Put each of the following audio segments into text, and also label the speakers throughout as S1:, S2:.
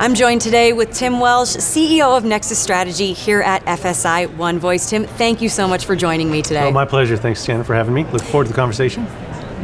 S1: I'm joined today with Tim Welsh, CEO of Nexus Strategy here at FSI One Voice. Tim, thank you so much for joining me today.
S2: Oh, my pleasure. Thanks, Janet, for having me. Look forward to the conversation.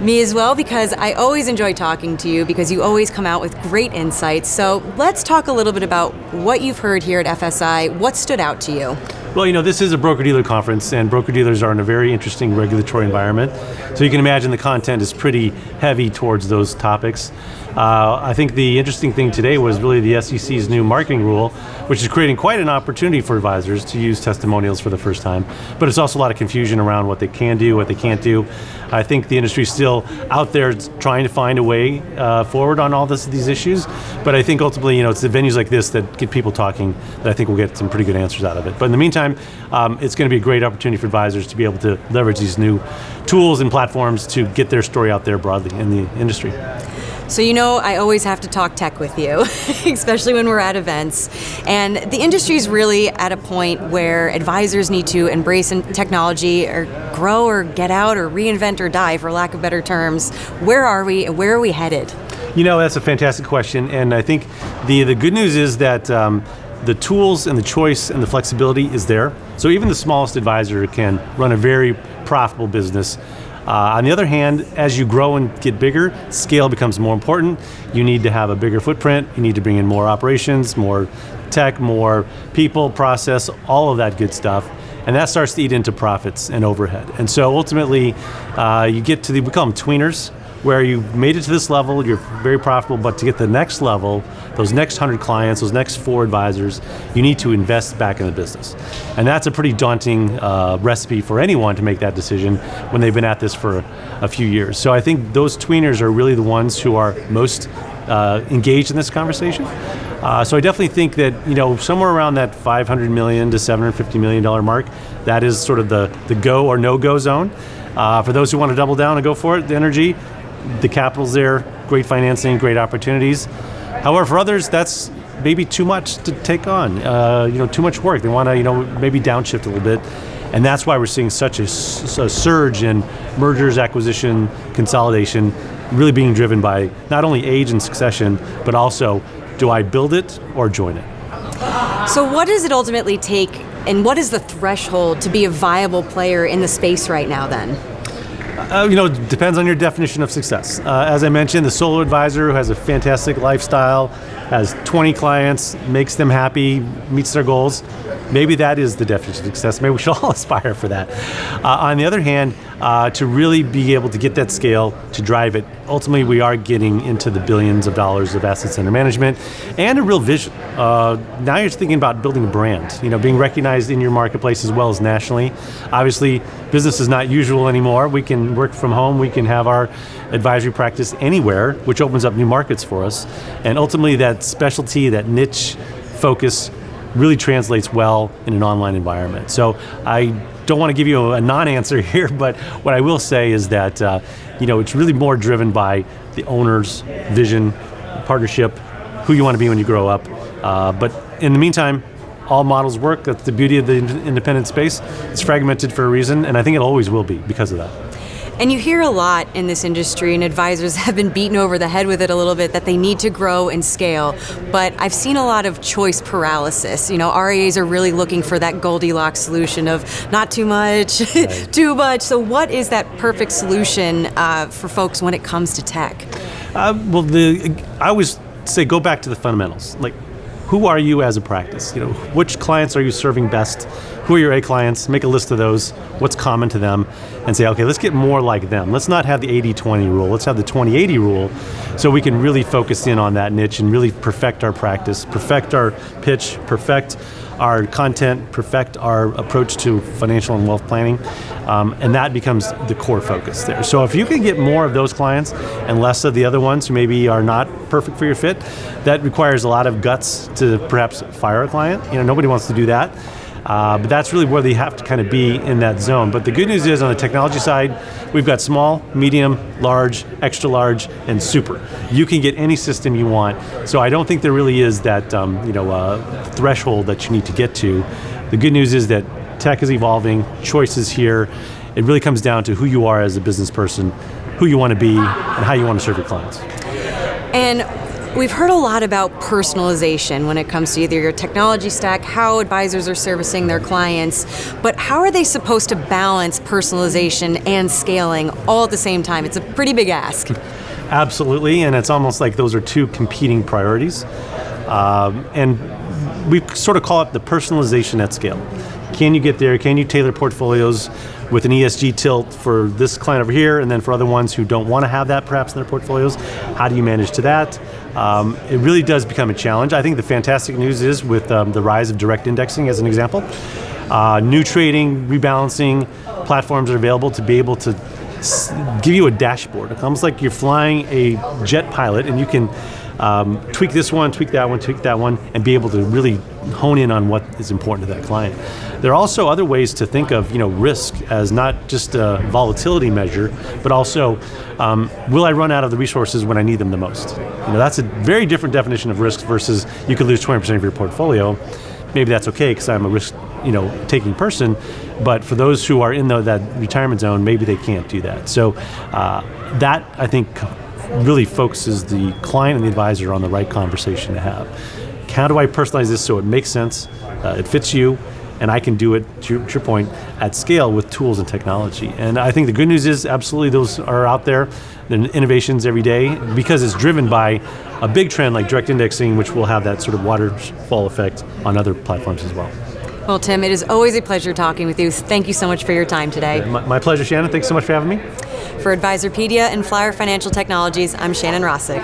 S1: Me as well, because I always enjoy talking to you because you always come out with great insights. So let's talk a little bit about what you've heard here at FSI. What stood out to you?
S2: Well, this is a broker-dealer conference, and broker-dealers are in a very interesting regulatory environment. So you can imagine the content is pretty heavy towards those topics. I think the interesting thing today was really the SEC's new marketing rule, which is creating quite an opportunity for advisors to use testimonials for the first time. But it's also a lot of confusion around what they can do, what they can't do. I think the industry is still out there trying to find a way forward on all these issues. But I think ultimately, it's the venues like this that get people talking that I think we'll get some pretty good answers out of it. But in the meantime, it's going to be a great opportunity for advisors to be able to leverage these new tools and platforms to get their story out there broadly in the industry.
S1: So I always have to talk tech with you, especially when we're at events. And the industry is really at a point where advisors need to embrace technology or grow or get out or reinvent or die, for lack of better terms. Where are we and where are we headed?
S2: That's a fantastic question. And I think the good news is that the tools and the choice and the flexibility is there. So even the smallest advisor can run a very profitable business. On the other hand, as you grow and get bigger, scale becomes more important. You need to have a bigger footprint. You need to bring in more operations, more tech, more people, process, all of that good stuff. And that starts to eat into profits and overhead. And so ultimately, you get to we call them tweeners, where you've made it to this level, you're very profitable, but to get to the next level, those next 100 clients, those next 4 advisors, you need to invest back in the business. And that's a pretty daunting recipe for anyone to make that decision when they've been at this for a few years. So I think those tweeners are really the ones who are most engaged in this conversation. So I definitely think that, somewhere around that $500 million to $750 million mark, that is sort of the go or no-go zone. For those who want to double down and go for it, the energy, the capital's there, great financing, great opportunities. However, for others, that's maybe too much to take on, too much work. They want to, maybe downshift a little bit. And that's why we're seeing such a surge in mergers, acquisition, consolidation, really being driven by not only age and succession, but also, do I build it or join it?
S1: So what does it ultimately take, and what is the threshold to be a viable player in the space right now then?
S2: It depends on your definition of success. As I mentioned, the solo advisor who has a fantastic lifestyle, has 20 clients, makes them happy, meets their goals, maybe that is the definition of success. Maybe we should all aspire for that. On the other hand, to really be able to get that scale, to drive it, ultimately we are getting into the billions of dollars of assets under management and a real vision. Now you're thinking about building a brand, being recognized in your marketplace as well as nationally. Obviously, business is not usual anymore. We can work from home. We can have our advisory practice anywhere, which opens up new markets for us. And ultimately that specialty, that niche focus really translates well in an online environment. So I don't want to give you a non-answer here, but what I will say is that it's really more driven by the owner's vision, partnership, who you want to be when you grow up. But in the meantime, all models work. That's the beauty of the independent space. It's fragmented for a reason, and I think it always will be because of that.
S1: And you hear a lot in this industry, and advisors have been beaten over the head with it a little bit, that they need to grow and scale. But I've seen a lot of choice paralysis. RIAs are really looking for that Goldilocks solution of not too much, right. Too much. So what is that perfect solution for folks when it comes to tech?
S2: I always say go back to the fundamentals. Like, who are you as a practice? Which clients are you serving best? Who are your A clients? Make a list of those. What's common to them? And say, okay, let's get more like them. Let's not have the 80-20 rule. Let's have the 20-80 rule so we can really focus in on that niche and really perfect our practice, perfect our pitch, perfect our content, perfect our approach to financial and wealth planning. And that becomes the core focus there. So if you can get more of those clients and less of the other ones who maybe are not perfect for your fit, that requires a lot of guts to perhaps fire a client. Nobody wants to do that. But that's really where they have to kind of be in that zone. But the good news is on the technology side, we've got small, medium, large, extra large, and super. You can get any system you want. So I don't think there really is that threshold that you need to get to. The good news is that tech is evolving, choice is here. It really comes down to who you are as a business person, who you want to be, and how you want to serve your clients.
S1: And We've heard a lot about personalization when it comes to either your technology stack, how advisors are servicing their clients, but how are they supposed to balance personalization and scaling all at the same time? It's a pretty big ask.
S2: Absolutely, and it's almost like those are two competing priorities. And we sort of call it the personalization at scale. Can you get there? Can you tailor portfolios with an ESG tilt for this client over here, and then for other ones who don't want to have that perhaps in their portfolios? How do you manage to that? It really does become a challenge. I think the fantastic news is with the rise of direct indexing as an example, new trading, rebalancing platforms are available to be able to give you a dashboard. It's almost like you're flying a jet pilot, and you can tweak this one, tweak that one, and be able to really hone in on what is important to that client. There are also other ways to think of risk as not just a volatility measure, but also will I run out of the resources when I need them the most? That's a very different definition of risk versus you could lose 20% of your portfolio. Maybe that's okay because I'm a risk taking person, but for those who are in that retirement zone, maybe they can't do that. So that, I think, really focuses the client and the advisor on the right conversation to have. How do I personalize this so it makes sense, it fits you, and I can do it, to your point, at scale with tools and technology? And I think the good news is absolutely those are out there. There are innovations every day because it's driven by a big trend like direct indexing, which will have that sort of waterfall effect on other platforms as well.
S1: Well, Tim, it is always a pleasure talking with you. Thank you so much for your time today.
S2: My pleasure, Shannon. Thanks so much for having me.
S1: For Advisorpedia and Flyer Financial Technologies, I'm Shannon Rossick.